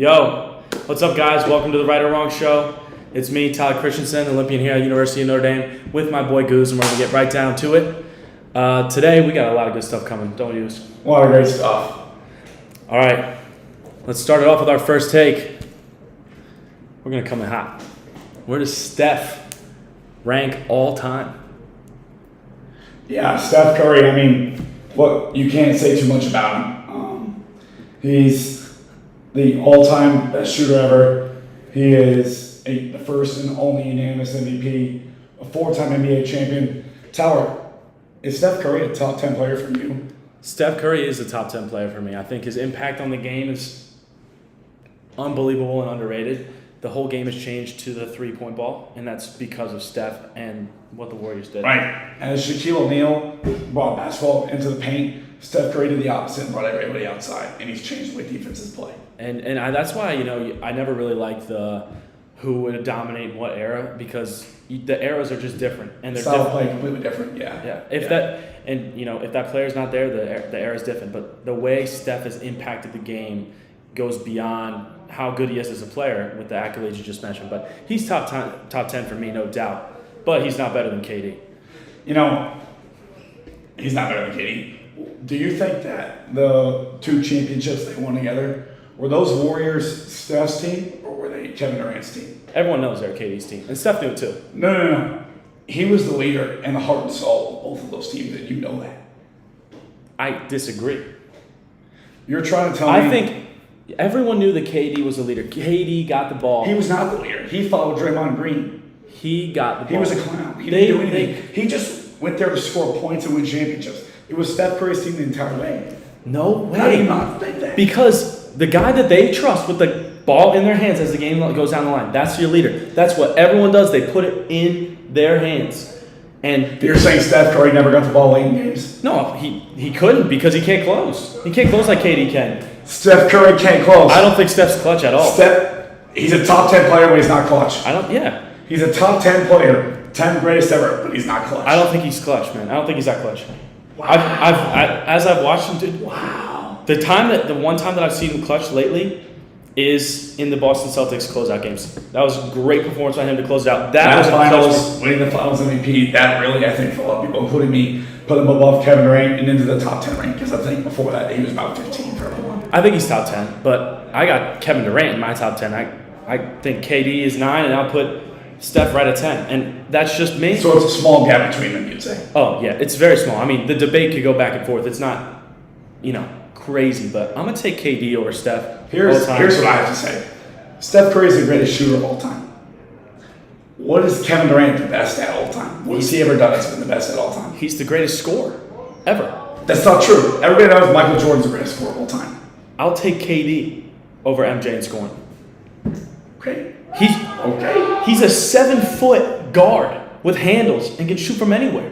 Yo, what's up, guys? Welcome to the Right or Wrong Show. It's me, Tyler Christensen, Olympian here at University of Notre Dame, with my boy Goose, and we're going to get right down to it. Today, we got a lot of good stuff coming, don't we, Goose? A lot of great stuff. All right, let's start it off with our first take. We're going to come in hot. Where does Steph rank all time? Yeah, Steph Curry, you can't say too much about him. He's the all-time best shooter ever. He is the first and only unanimous MVP, a four-time NBA champion. Tyler, is Steph Curry a top 10 player for you? Steph Curry is a top 10 player for me. I think his impact on the game is unbelievable and underrated. The whole game has changed to the three-point ball, and that's because of Steph and what the Warriors did. Right. As Shaquille O'Neal brought basketball into the paint, Steph Curry did the opposite and brought everybody outside, and he's changed the way defenses play. That's why, I never really liked the who would dominate what era, because the eras are just different, and they're style of play completely different. Yeah. If that player's not there, the era's different. But the way Steph has impacted the game goes beyond how good he is as a player with the accolades you just mentioned. But he's top 10 for me, no doubt. But he's not better than KD. He's not better than KD. Do you think that the two championships they won together, were those Warriors Steph's team, or were they Kevin Durant's team? Everyone knows they're KD's team, and Steph knew it too. No. He was the leader and the heart and soul of both of those teams, and you know that. I disagree. You're trying to tell me... I think everyone knew that KD was the leader. KD got the ball. He was not the leader. He followed Draymond Green. He got the ball. He was a clown. He didn't do anything. He just went there to score points and win championships. It was Steph Curry's team the entire way. No way. How do you not think that? Because the guy that they trust with the ball in their hands as the game goes down the line, that's your leader. That's what everyone does. They put it in their hands. And you're saying Steph Curry never got the ball late in games? No, he couldn't, because he can't close. He can't close like KD can. Steph Curry can't close. I don't think Steph's clutch at all. He's a top 10 player when he's not clutch. He's a top 10 player, 10 greatest ever, but he's not clutch. I don't think he's clutch, man. I don't think he's that clutch. Wow. As I've watched him, dude. Wow. The one time that I've seen him clutch lately is in the Boston Celtics closeout games. That was a great performance by him to close it out. That was finals, winning the finals MVP. That really, I think, for a lot of people, including me, put him above Kevin Durant and into the top 10 rank, because I think before that he was about 15 for everyone. I think he's top 10, but I got Kevin Durant in my top 10. I think KD is 9, and I'll put Steph right at 10, and that's just me. So it's a small gap between them, you'd say? Oh, yeah, it's very small. I mean, the debate could go back and forth. It's not, crazy, but I'm going to take KD over Steph. Here's what I have to say. Steph Curry is the greatest shooter of all time. What is Kevin Durant the best at all time? What has he ever done that's been the best at all time? He's the greatest scorer ever. That's not true. Everybody knows Michael Jordan's the greatest scorer of all time. I'll take KD over MJ in scoring. Okay. He's a 7-foot guard with handles and can shoot from anywhere.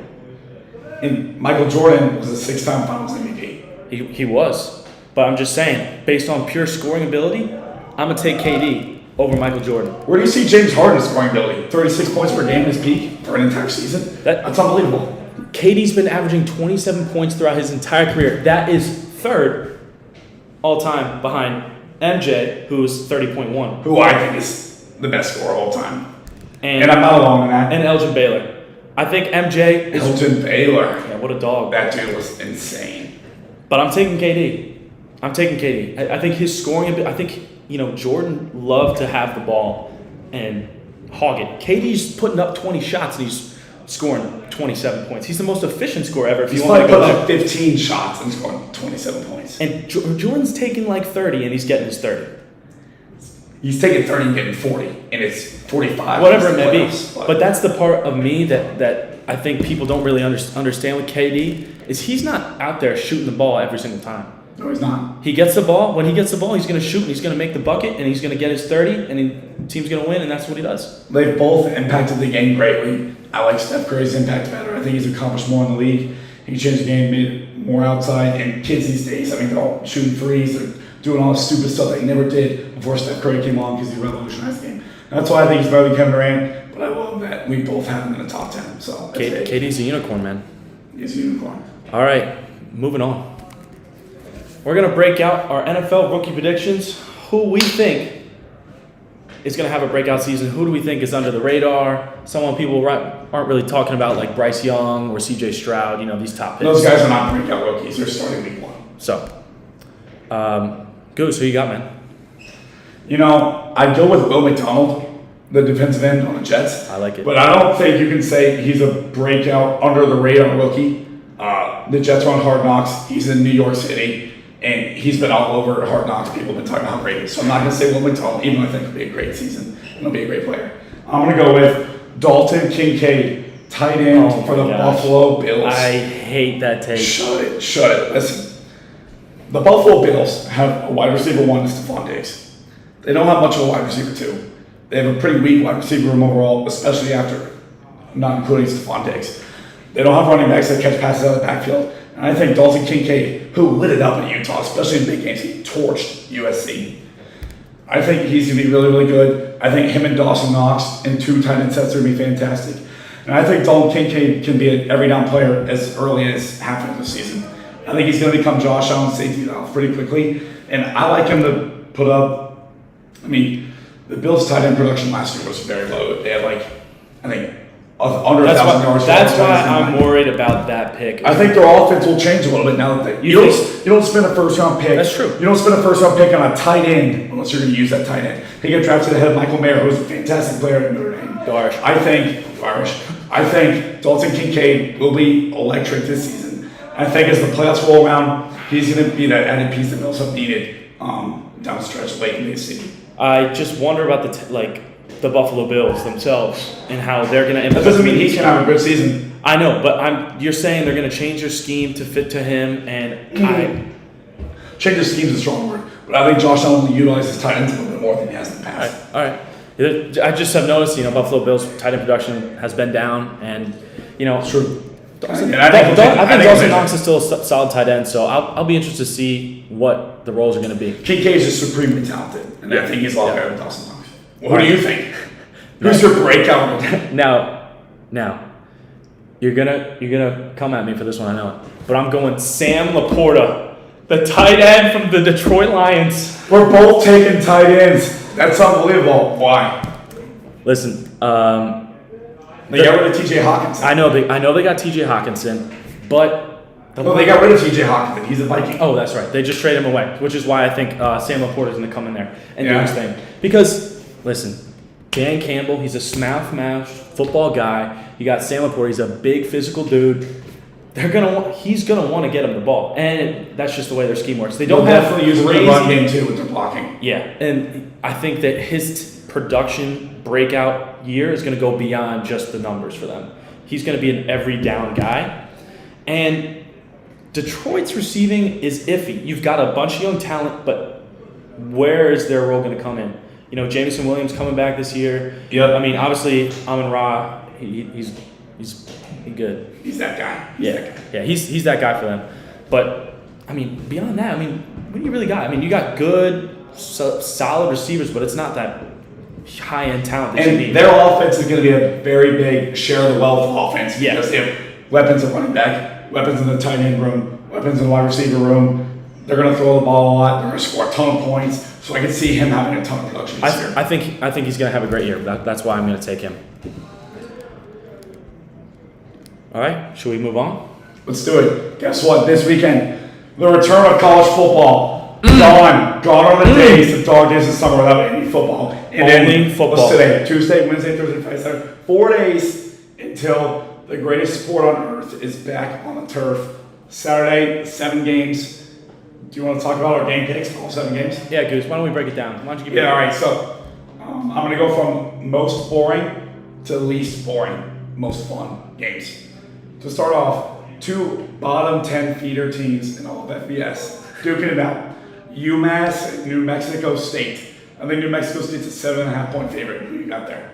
And Michael Jordan was a 6-time Finals MVP. He was. But I'm just saying, based on pure scoring ability, I'm going to take KD over Michael Jordan. Where do you see James Harden's scoring ability? 36 points per game in his peak for an entire season? That's unbelievable. KD's been averaging 27 points throughout his entire career. That is third all-time behind MJ, who's 30.1. Who I think is the best scorer of all time. And I'm not alone in that. And Elgin Baylor. I think MJ is... Elgin Baylor. Yeah, what a dog. That dude was insane. But I'm taking KD. I think his scoring... I think, Jordan loved to have the ball and hog it. KD's putting up 20 shots, and he's scoring 27 points. He's the most efficient scorer ever. He's probably putting up 15 shots and scoring 27 points. And Jordan's taking like 30, and he's getting his 30. He's taking 30 and getting 40, and it's 45. Whatever it may be. But that's the part of me that I think people don't really understand with KD, is he's not out there shooting the ball every single time. No, he's not. He gets the ball. When he gets the ball, he's going to shoot, and he's going to make the bucket, and he's going to get his 30, and the team's going to win, and that's what he does. They've both impacted the game greatly. I like Steph Curry's impact better. I think he's accomplished more in the league. He changed the game, made it more outside. And kids these days, they're all shooting threes. They're doing all the stupid stuff that he never did before Steph Curry came along, because he revolutionized the game. And that's why I think he's better than Kevin Durant. But I love that we both have him in the top 10. So KD's a unicorn, man. He's a unicorn. All right, moving on. We're going to break out our NFL rookie predictions. who we think is going to have a breakout season. Who do we think is under the radar? Someone people aren't really talking about, like Bryce Young or C.J. Stroud. These top picks. Those guys are not breakout rookies. They're starting week 1. So, Goose, who you got, man? I'd go with Will McDonald, the defensive end on the Jets. I like it. But I don't think you can say he's a breakout, under-the-radar rookie. The Jets are on Hard Knocks. He's in New York City, and he's been all over Hard Knocks. People have been talking about how great he is. So I'm not going to say Will McDonald, even though I think it'll be a great season and he'll be a great player. I'm going to go with Dalton Kincaid, tight end for the Buffalo Bills. I hate that take. Shut it. Listen, the Buffalo Bills have a wide receiver 1 in Stephon Diggs. They don't have much of a wide receiver 2. They have a pretty weak wide receiver room overall, especially after not including Stephon Diggs. They don't have running backs that catch passes out of the backfield. And I think Dalton Kincaid, who lit it up in Utah, especially in big games, he torched USC. I think he's going to be really, really good. I think him and Dawson Knox in 2 tight end sets are going to be fantastic. And I think Dalton Kincaid can be an every down player as early as halfway through the season. I think he's going to become Josh Allen safety valve pretty quickly. And I like him to put up, the Bills' tight end production last year was very low. They had under 1,000 yards. That's why I'm worried about that pick. I think their offense will change a little bit now that you don't spend a first round pick. That's true. You don't spend a first round pick on a tight end unless you're going to use that tight end. He got drafted ahead of Michael Mayer, who's a fantastic player at Notre Dame. I think Dalton Kincaid will be electric this season. I think as the playoffs roll around, he's going to be that added piece that Bills have needed down the stretch late in the season. I just wonder about the Buffalo Bills themselves and how they're going to implement. That doesn't mean he can have a good season. I know, but you're saying they're going to change their scheme to fit to him, and change the scheme is a strong word, but I think Josh Allen will utilize his tight ends a little bit more than he has in the past. All right. I just have noticed, Buffalo Bills tight end production has been down, and true. I think Dawson Knox is still a solid tight end, so I'll be interested to see what the roles are going to be. Kincaid is just supremely talented, and I think he's a lot better than Dawson Knox. Well, who do you think? Who's your breakout? Now, you're gonna come at me for this one, I know, but I'm going Sam Laporta, the tight end from the Detroit Lions. We're both taking tight ends. That's unbelievable. Why? Listen, they got rid of T.J. Hawkinson. I know they got T.J. Hawkinson, but they got rid of T.J. Hawkinson. He's a Viking. Oh, that's right. They just traded him away, which is why I think Sam Laporta is going to come in there and do his thing. Because listen, Dan Campbell, he's a smash football guy. You got Sam Laporta, he's a big physical dude. He's gonna want to get him the ball, and that's just the way their scheme works. They don't definitely use the run game too with their blocking. Yeah, and I think that his production breakout year is going to go beyond just the numbers for them. He's going to be an every down guy, and Detroit's receiving is iffy. You've got a bunch of young talent, but where is their role going to come in? Jameson Williams coming back this year. Yep. Obviously, Amon-Ra, he's good. He's that guy. He's that guy for them. But, beyond that, what do you really got? You got good, solid receivers, but it's not that high-end talent that you need. And their offense is going to be a very big share of the wealth offense. Yeah. Because they have weapons at running back, weapons in the tight end room, weapons in the wide receiver room. They're going to throw the ball a lot. They're going to score a ton of points. So I can see him having a ton of production this year. I think he's going to have a great year. That's why I'm going to take him. All right, should we move on? Let's do it. Guess what? This weekend, the return of college football. Gone are the days, the dog days of summer without any football. And Only football. What's today? Tuesday, Wednesday, Thursday, Friday, Saturday. 4 days until the greatest sport on earth is back on the turf. Saturday, 7 games. Do you want to talk about our game picks for all 7 games? Yeah, Goose. Why don't we break it down? Why don't you give me all right. So I'm going to go from most boring to least boring, most fun games. To start off, 2 bottom 10 feeder teams in all of FBS duking it out. UMass and New Mexico State. I think New Mexico State's a 7.5 point favorite. Who you got there?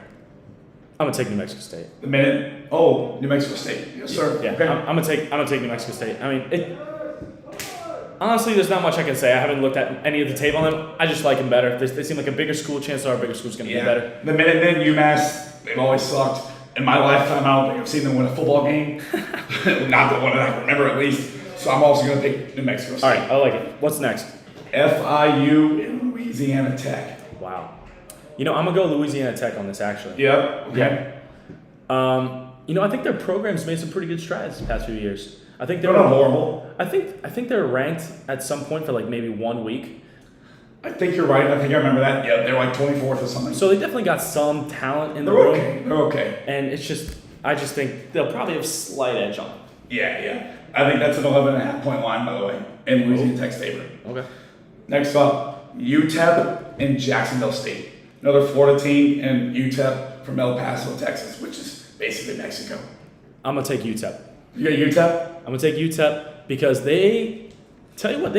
I'm gonna take New Mexico State. New Mexico State. Yes, sir. Yeah. Okay. I'm gonna take New Mexico State. Honestly, there's not much I can say. I haven't looked at any of the tape on them. I just like them better. They seem like a bigger school. Chances are a bigger school's gonna be better. The Minutemen, UMass, they've always sucked. In my lifetime, I don't think I've seen them win a football game. Not the one that I can remember, at least. So I'm also going to pick New Mexico State. All right, I like it. What's next? FIU and Louisiana Tech. Wow. I'm going to go Louisiana Tech on this, actually. Yep. Okay. Yeah. I think their program's made some pretty good strides the past few years. I think They're not horrible. I think they're ranked at some point for like maybe 1 week. I think you're right. I think I remember that. Yeah, they're like 24th or something. So they definitely got some talent in the room. They're okay. And I just think they'll probably have a slight edge on them. Yeah. I think that's an 11.5-point line, by the way, in Louisiana Tech's favor. Okay. Next up, UTEP and Jacksonville State. Another Florida team, and UTEP from El Paso, Texas, which is basically Mexico. I'm going to take UTEP. You got UTEP? I'm going to take UTEP because they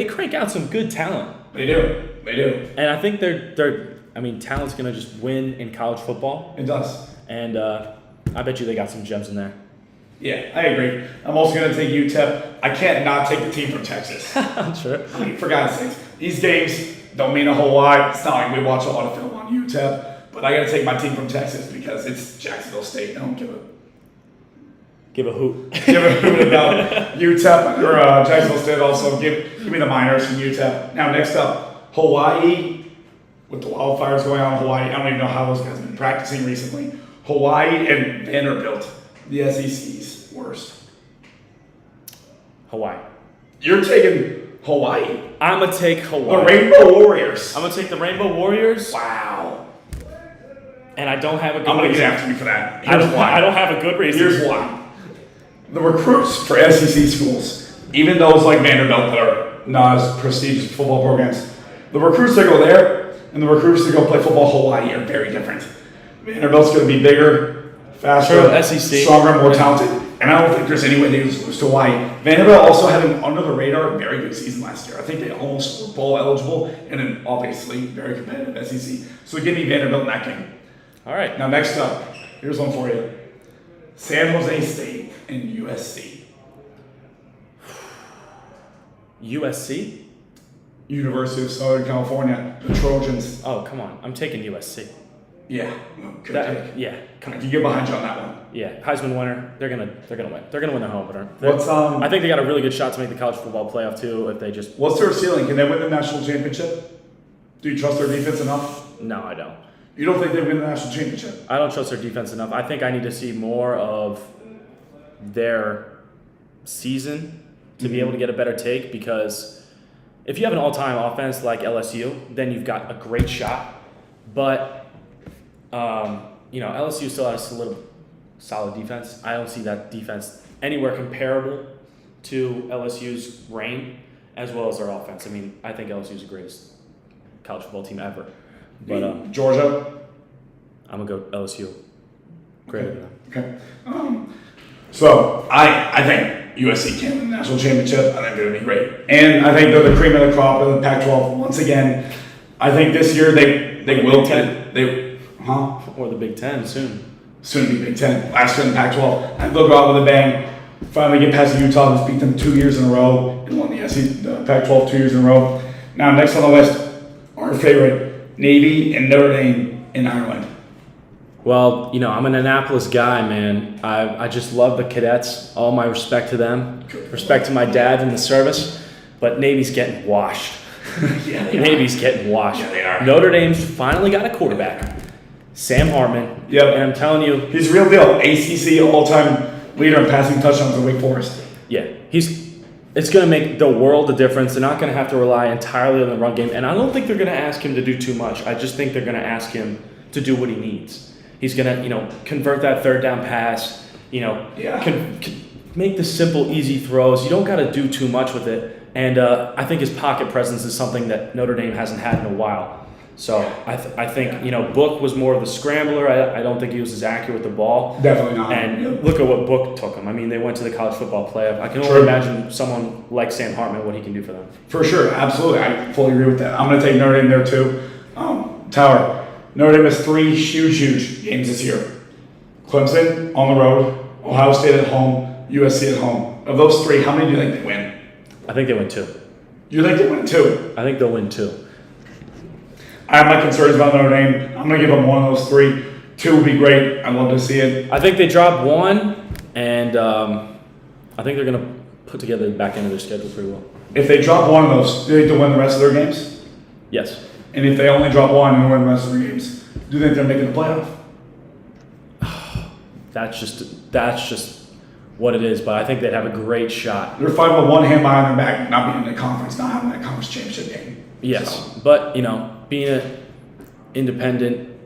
crank out some good talent. They do. And I think talent's going to just win in college football. It does. And I bet you they got some gems in there. Yeah, I agree. I'm also going to take UTEP. I can't not take the team from Texas. Sure. I mean, for God's sakes, these games don't mean a whole lot. It's not like we watch a lot of film on UTEP, but I got to take my team from Texas because it's Jacksonville State. I don't give a hoot. Give a hoot about UTEP or Jacksonville State. Also, give me the Miners from UTEP. Now, next up, Hawaii. With the wildfires going on in Hawaii, I don't even know how those guys have been practicing recently. Hawaii and Vanderbilt, the SEC's worst. Hawaii. You're taking Hawaii. I'm going to take Hawaii. The Rainbow Warriors. I'm going to take the Rainbow Warriors. Wow. And I don't have a good I'm going to reason. get after you for that. I don't have a good reason. Here's why. The recruits for SEC schools, even those like Vanderbilt that are not as prestigious football programs, the recruits that go there and the recruits that go play football Hawaii are very different. Vanderbilt's going to be bigger, faster, SEC. Stronger, more talented, and I don't think there's any way they lose to Hawaii. Vanderbilt also had an under-the-radar very good season last year. I think they almost were bowl eligible, and then obviously very competitive SEC. So give me Vanderbilt in that game. All right. Now next up, here's one for you. San Jose State and USC. USC? University of Southern California, the Trojans. Oh, come on. I'm taking USC. Yeah, good take. Yeah, come I on. can get behind you on that one. Yeah, Heisman winner. They're gonna win. They're gonna win their home opener. I I think they got a really good shot to make the college football playoff too. If they just What's their ceiling? Can they win the national championship? Do you trust their defense enough? no, I don't. You don't think they win the national championship? I don't trust their defense enough. I think I need to see more of their season to be able to get a better take, because if you have an all-time offense like LSU, then you've got a great shot. But LSU still has a solid defense. I don't see that defense anywhere comparable to LSU's reign, as well as their offense. I mean, I think LSU is the greatest college football team ever. But Georgia? I'm gonna go LSU. Greater than them. Okay. So I think USC can win the national championship. I think they're going to be great. And I think they're the cream of the crop of the Pac-12. Once again, I think this year they will get it. Or the Big Ten soon. Soon to be Big Ten. Last year in the Pac-12. I think they'll go out with a bang. Finally get past Utah, who's beat them 2 years in a row, and won the Pac-12 2 years in a row. Now, next on the list, our favorite, Navy and Notre Dame in Ireland. Well, I'm an Annapolis guy, man. I just love the cadets. All my respect to them. Respect to my dad in the service. But Navy's getting washed. Yeah, Navy's getting washed. Yeah, they are. Notre Dame's finally got a quarterback. Sam Hartman. Yep. And I'm telling you. He's a real deal. ACC all-time leader in passing touchdowns at Wake Forest. Yeah. It's going to make the world of difference. They're not going to have to rely entirely on the run game. And I don't think they're going to ask him to do too much. I just think they're going to ask him to do what he needs. He's going to, convert that third down pass, make the simple, easy throws. You don't got to do too much with it. And I think his pocket presence is something that Notre Dame hasn't had in a while. So I think, Book was more of the scrambler. I don't think he was as accurate with the ball. Definitely not. And look at what Book took him. I mean, they went to the college football playoff. I can only imagine someone like Sam Hartman, what he can do for them. For sure. Absolutely. I fully agree with that. I'm going to take Notre Dame there too. Tower. Notre Dame has 3 huge games this year. Clemson on the road, Ohio State at home, USC at home. Of those 3, how many do you think they win? I think they win 2. You think they win 2? I think they'll win 2. I have my concerns about Notre Dame. I'm going to give them one of those 3. 2 would be great. I'd love to see it. I think they drop 1, and I think they're going to put together the back end of their schedule pretty well. If they drop one of those, do they have to win the rest of their games? Yes. And if they only drop one and win the rest of their games, do you think they're making the playoff? That's just what it is. But I think they'd have a great shot. They're fighting with one hand behind their back, not being in the conference, not having that conference championship game. Yes, So, but being an independent,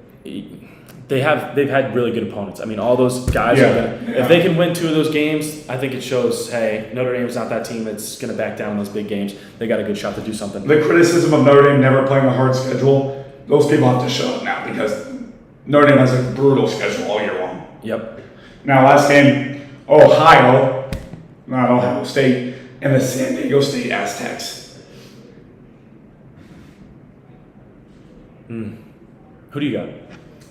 they've had really good opponents. I mean, all those guys if they can win 2 of those games, I think it shows. Hey, Notre Dame's not that team that's going to back down in those big games. They got a good shot to do something. the criticism of Notre Dame never playing a hard schedule, those people have to show up now because Notre Dame has a brutal schedule all year long. Yep. Now, last game, Ohio, not Ohio State, and the San Diego State Aztecs. Who do you got?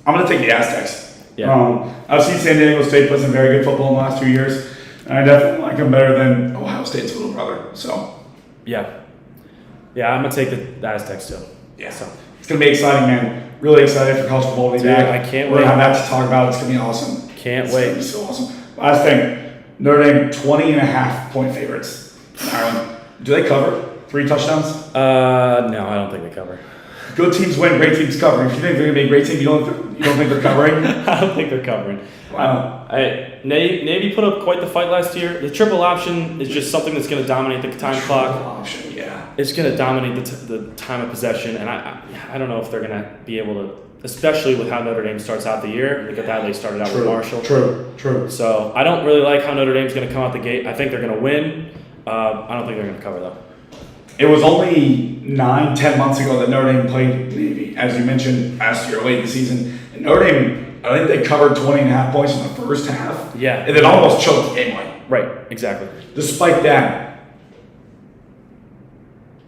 I'm going to take the Aztecs. Yeah. I've seen San Diego State play some very good football in the last 2 years, and I definitely like them better than Ohio State's little brother. So, Yeah, I'm gonna take the Aztecs too. yeah, so it's going to be exciting, man. Really excited for college football to be Dude, back. I can't We're wait. going to have that to talk about. It's going to be awesome. Can't It's going to wait. be so awesome. Last thing, Notre Dame 20.5-point favorites in Ireland. Do they cover 3 touchdowns? No, I don't think they cover. Good teams win, great teams cover. If you think they're going to be a great team, you don't think they're covering? I don't think they're covering. Wow. Navy put up quite the fight last year. The triple option is just something that's going to dominate the time clock. Option, yeah. It's going to dominate the time of possession, and I don't know if they're going to be able to, especially with how Notre Dame starts out the year. Look at that, they started out with Marshall. True. So I don't really like how Notre Dame's going to come out the gate. I think they're going to win. I don't think they're going to cover, though. It was only 9-10 months ago that Notre Dame played Navy, as you mentioned, last year, late in the season. And Notre Dame, I think they covered 20.5 points in the first half. Yeah. And then almost choked the game away. Right, exactly. Despite that,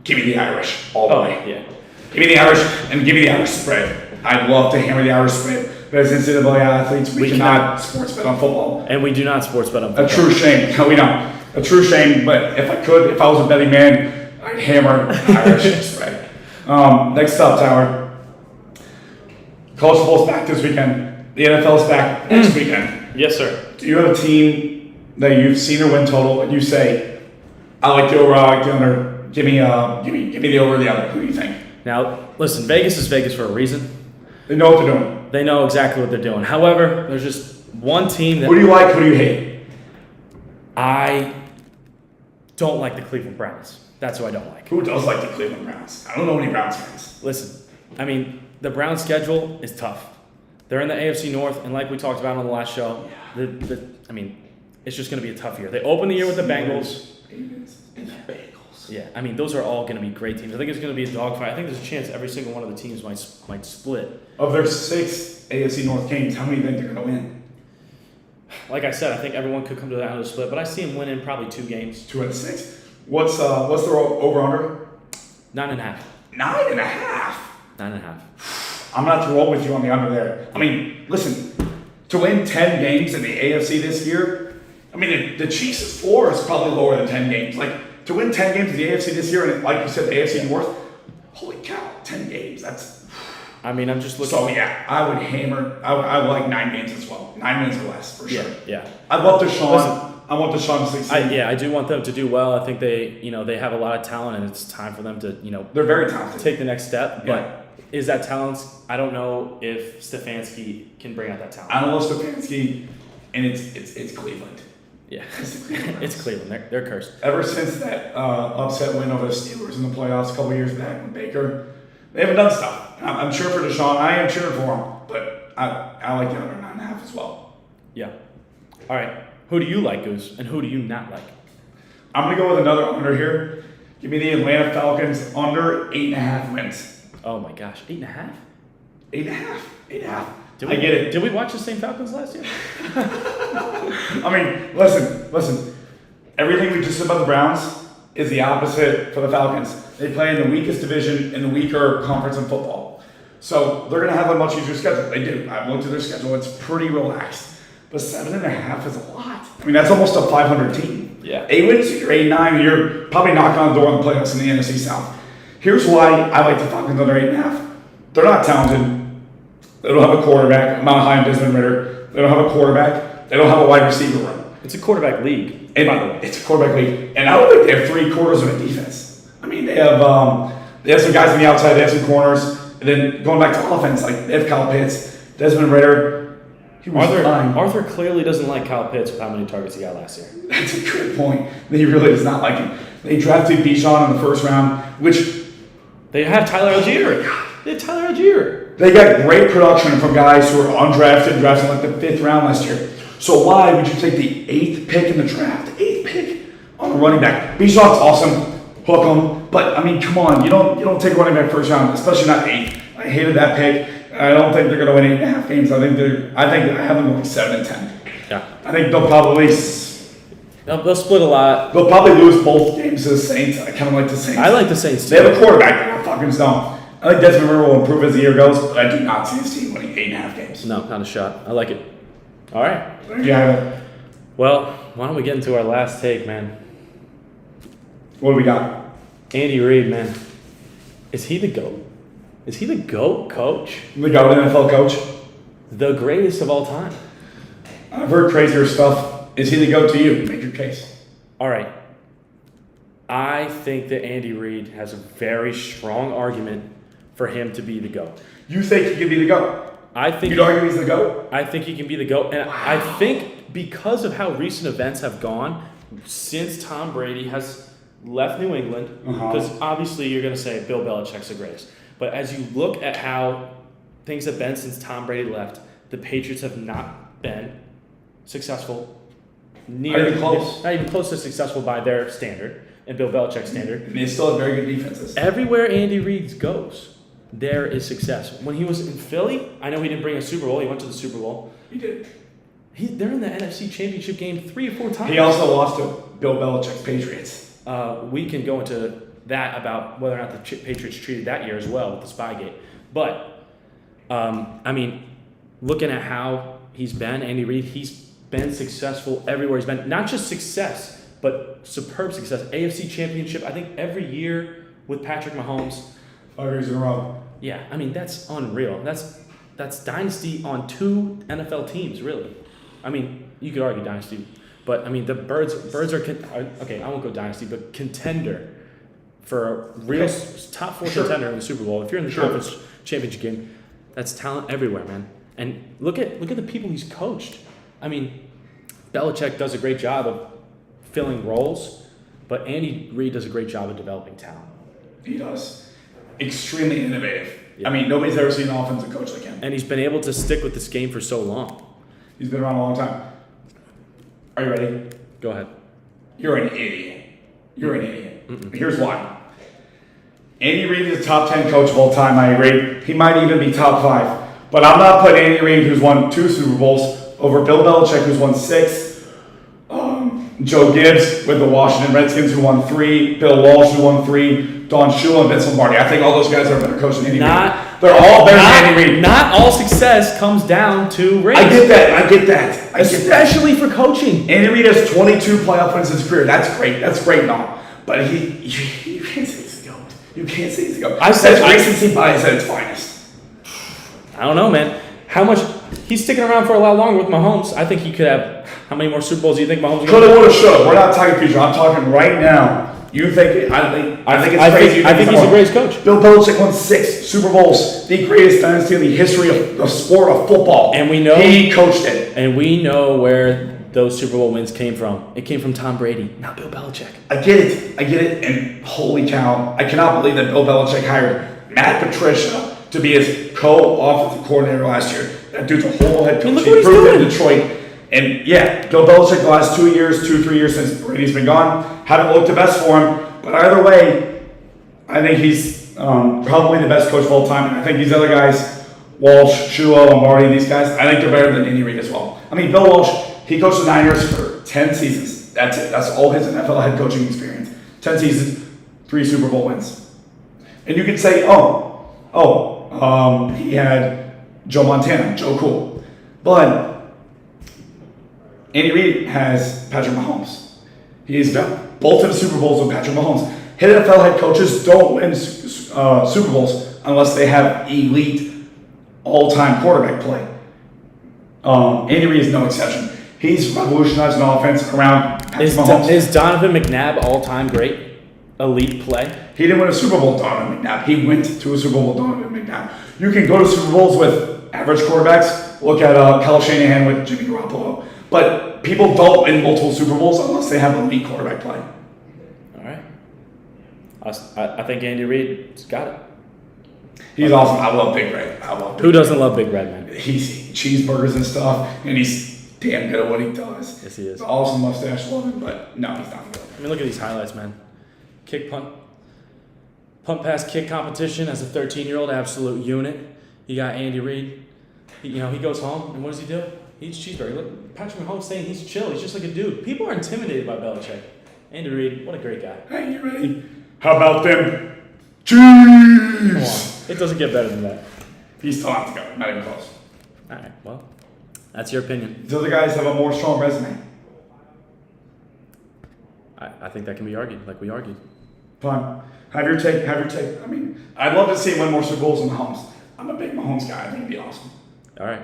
give me the Irish all the way. Yeah. Give me the Irish and give me the Irish spread. I'd love to hammer the Irish spread. But as NCAA athletes, we cannot sports bet on football. And we do not sports bet on football. A true shame. No, we don't. A true shame, but if I was a betting man, I'd hammer Irish spread. Next up, Tower. College football's back this weekend. The NFL's back next weekend. Yes, sir. Do you have a team that you've seen their win total and you say, I like the over, I like the under, give me the over or the other? Who do you think? Now, listen, Vegas is Vegas for a reason. They know what they're doing. They know exactly what they're doing. However, there's just one team that Who do you like, who do you hate? I don't like the Cleveland Browns. That's who I don't like. Who does like the Cleveland Browns? I don't know any Browns fans. Listen, I mean, the Browns' schedule is tough. They're in the AFC North, and like we talked about on the last show, it's just going to be a tough year. They open the year with the Bengals. And the Bengals. Yeah, I mean, those are all going to be great teams. I think it's going to be a dogfight. I think there's a chance every single one of the teams might split. Of their 6 AFC North games, how many do you think they're going to win? Like I said, I think everyone could come to the end of the split, but I see them winning probably 2 games. 2 out of 6. What's their over-under? 9.5. 9.5. 9.5. I'm going to have to roll with you on the under there. I mean, listen, to win 10 games in the AFC this year, I mean, the Chiefs' floor is probably lower than 10 games. Like, to win 10 games in the AFC this year, and like you said, the AFC North, holy cow, 10 games. That's. I mean, I'm just looking. So, yeah, I would hammer. I would like 9 games as well. 9 wins or less, for sure. Yeah. I love Deshaun. I want Deshaun to succeed. I do want them to do well. I think they have a lot of talent, and it's time for them to, They're very talented. take the next step. Yeah. But is that talent? I don't know if Stefanski can bring out that talent. I don't love Stefanski, and it's Cleveland. Yeah, It's Cleveland. it's Cleveland. They're cursed. Ever since that upset win over the Steelers in the playoffs a couple years back with Baker, they haven't done stuff. I'm cheering for Deshaun. I am cheering for him, but I like the under 9.5 as well. Yeah. All right. Who do you like, Goose, and who do you not like? I'm gonna go with another under here. Give me the Atlanta Falcons under 8.5 wins. Oh my gosh, 8.5? 8.5. Did I get it. Did we watch the same Falcons last year? I mean, listen. Everything we just said about the Browns is the opposite for the Falcons. They play in the weakest division in the weaker conference in football. So they're going to have a much easier schedule. They do. I've looked at their schedule. It's pretty relaxed. But 7.5 is a lot. I mean, that's almost a 500 team. Yeah. 8 wins, you're 8-9, and you're probably knocking on the door in the playoffs in the NFC South. Here's why I like the Falcons under 8.5. They're not talented. They don't have a quarterback. I'm not high on Desmond Ritter. They don't have a quarterback. They don't have a wide receiver room. It's a quarterback league. And by the way. it's a quarterback league. And I don't think they have 3 quarters of a defense. I mean, they have They have some guys on the outside. They have some corners. And then going back to offense, like they have Kyle Pitts, Desmond Ridder. He was fine. Arthur clearly doesn't like Kyle Pitts with how many targets he got last year. That's a good point. He really does not like him. They drafted Bijan in the first round, which they have Tyler Algier. They have Tyler Algier. They got great production from guys who are undrafted, drafted like the 5th round last year. So why would you take the 8th pick in the draft, 8th pick on a running back? Bijan's awesome, hook him, but I mean, come on, you don't take a running back first round, especially not 8. I hated that pick. I don't think they're going to win 8.5 games. I have them going 7 and 10. Yeah. I think they'll probably. They'll split a lot. They'll probably lose both games to the Saints. I kind of like the Saints. I like the Saints too. They have a quarterback. They're fucking dumb. I think Desmond Ridder will improve as the year goes, but I do not see his team winning 8.5 games. No, not a shot. I like it. All right. Yeah. Well, why don't we get into our last take, man? What do we got? Andy Reid, man. Is he the GOAT? Is he the GOAT coach? The GOAT NFL coach? The greatest of all time. I've heard crazier stuff. Is he the GOAT to you? Make your case. All right. I think that Andy Reid has a very strong argument for him to be the GOAT. You think he can be the GOAT? I think you'd argue he's the GOAT? I think he can be the GOAT. And I think because of how recent events have gone, since Tom Brady has left New England, because obviously you're going to say Bill Belichick's the greatest. But as you look at how things have been since Tom Brady left, the Patriots have not been successful. Not even close to successful by their standard and Bill Belichick's standard. And they still have very good defenses. Everywhere Andy Reid goes, there is success. When he was in Philly, I know he didn't bring a Super Bowl. He went to the Super Bowl. He did. They're in the NFC Championship game 3 or 4 times. He also lost to Bill Belichick's Patriots. We can go into that about whether or not the Patriots treated that year as well with the Spygate. But, I mean, looking at how he's been, Andy Reid, he's been successful everywhere he's been. Not just success, but superb success. AFC Championship, I think every year with Patrick Mahomes. 5 years in a row. Yeah, I mean, that's unreal. That's dynasty on 2 NFL teams, really. I mean, you could argue dynasty. But, I mean, the Birds are okay, I won't go dynasty, but contender for a real top 4 contender in the Super Bowl. If you're in the conference championship game, that's talent everywhere, man. And look at the people he's coached. I mean, Belichick does a great job of filling roles, but Andy Reid does a great job of developing talent. He does. Extremely innovative. Yeah. I mean, nobody's ever seen an offensive coach like him. And he's been able to stick with this game for so long. He's been around a long time. Are you ready? Go ahead. You're an idiot. You're an idiot. Here's why. Andy Reid is a top 10 coach of all time, I agree. He might even be top 5. But I'm not putting Andy Reid, who's won 2 Super Bowls, over Bill Belichick, who's won 6. Joe Gibbs with the Washington Redskins, who won 3. Bill Walsh, who won 3. Don Shula and Vince Lombardi. I think all those guys are a better coach than Andy Reid. They're all better than Andy Reid. Not all success comes down to rings. I get that. Especially for coaching. Andy Reid has 22 playoff wins in his career. That's great and all. But you can't say he's the GOAT. You can't say he's the GOAT. That's recency bias at its finest. I don't know, man. How much... He's sticking around for a lot longer with Mahomes. I think he could have... How many more Super Bowls do you think Mahomes... Could have, would have, should have. We're not talking future. I'm talking right now. You think... I think it's crazy. I think he's the greatest coach. Bill Belichick won 6 Super Bowls. The greatest dynasty in the history of the sport of football. And we know... He coached it. And we know where those Super Bowl wins came from. It came from Tom Brady, not Bill Belichick. I get it. And holy cow, I cannot believe that Bill Belichick hired Matt Patricia to be his co-offensive coordinator last year. That dude's a whole head coach. He proved it in Detroit. And yeah, Bill Belichick the last 3 years since Brady's been gone, haven't looked the best for him. But either way, I think he's probably the best coach of all time. And I think these other guys, Walsh, Shula, Lombardi, these guys, I think they're better than Andy Reid as well. I mean, Bill Walsh, he coached the Niners for 10 seasons. That's it. That's all his NFL head coaching experience. 10 seasons, 3 Super Bowl wins. And you could say, he had Joe Montana, Joe Cool. But Andy Reid has Patrick Mahomes. He's got both of the Super Bowls with Patrick Mahomes. NFL head coaches don't win Super Bowls unless they have elite all-time quarterback play. Andy Reid is no exception. He's revolutionized an offense around Patrick Mahomes. Is Donovan McNabb all-time great? elite play. He didn't win a Super Bowl with Donovan McNabb. He went to a Super Bowl with Donovan McNabb. You can go to Super Bowls with average quarterbacks. Look at Kyle Shanahan with Jimmy Garoppolo. But people don't win multiple Super Bowls unless they have elite quarterback play. All right. I think Andy Reid's got it. He's awesome. I love Big Red. Who doesn't love Big Red, man? He's eating cheeseburgers and stuff, and he's damn good at what he does. Yes, he is. Awesome mustache, love him, but no, he's not good. I mean, look at these highlights, man. Kick, punt pass kick competition as a 13-year-old, absolute unit. You got Andy Reid. He goes home, and what does he do? He eats cheeseburger. Look, Patrick Mahomes saying he's chill. He's just like a dude. People are intimidated by Belichick. Andy Reid, what a great guy. Hey, you ready? How about them Come cheese? on. It doesn't get better than that. He still has to go. Not even close. All right, well, that's your opinion. The other guys have a more strong resume. I think that can be argued, like we argued. Fine. Have your take. I mean, I'd love to see him win more Super Bowls than Mahomes. I'm a big Mahomes guy. I think it'd be awesome. All right.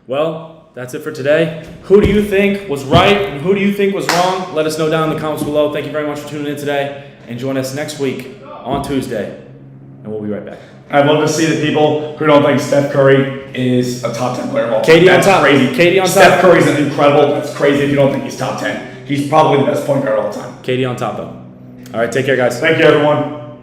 Well, that's it for today. Who do you think was right and who do you think was wrong? Let us know down in the comments below. Thank you very much for tuning in today. And join us next week on Tuesday. And we'll be right back. I'd love to see the people who don't think Steph Curry is a top 10 player of all time. Katie on That's top. crazy. Katie on top. Steph Curry's incredible. That's crazy if you don't think he's top 10. He's probably the best point guard of all time. Katie on top, though. All right, take care, guys. Thank you, everyone.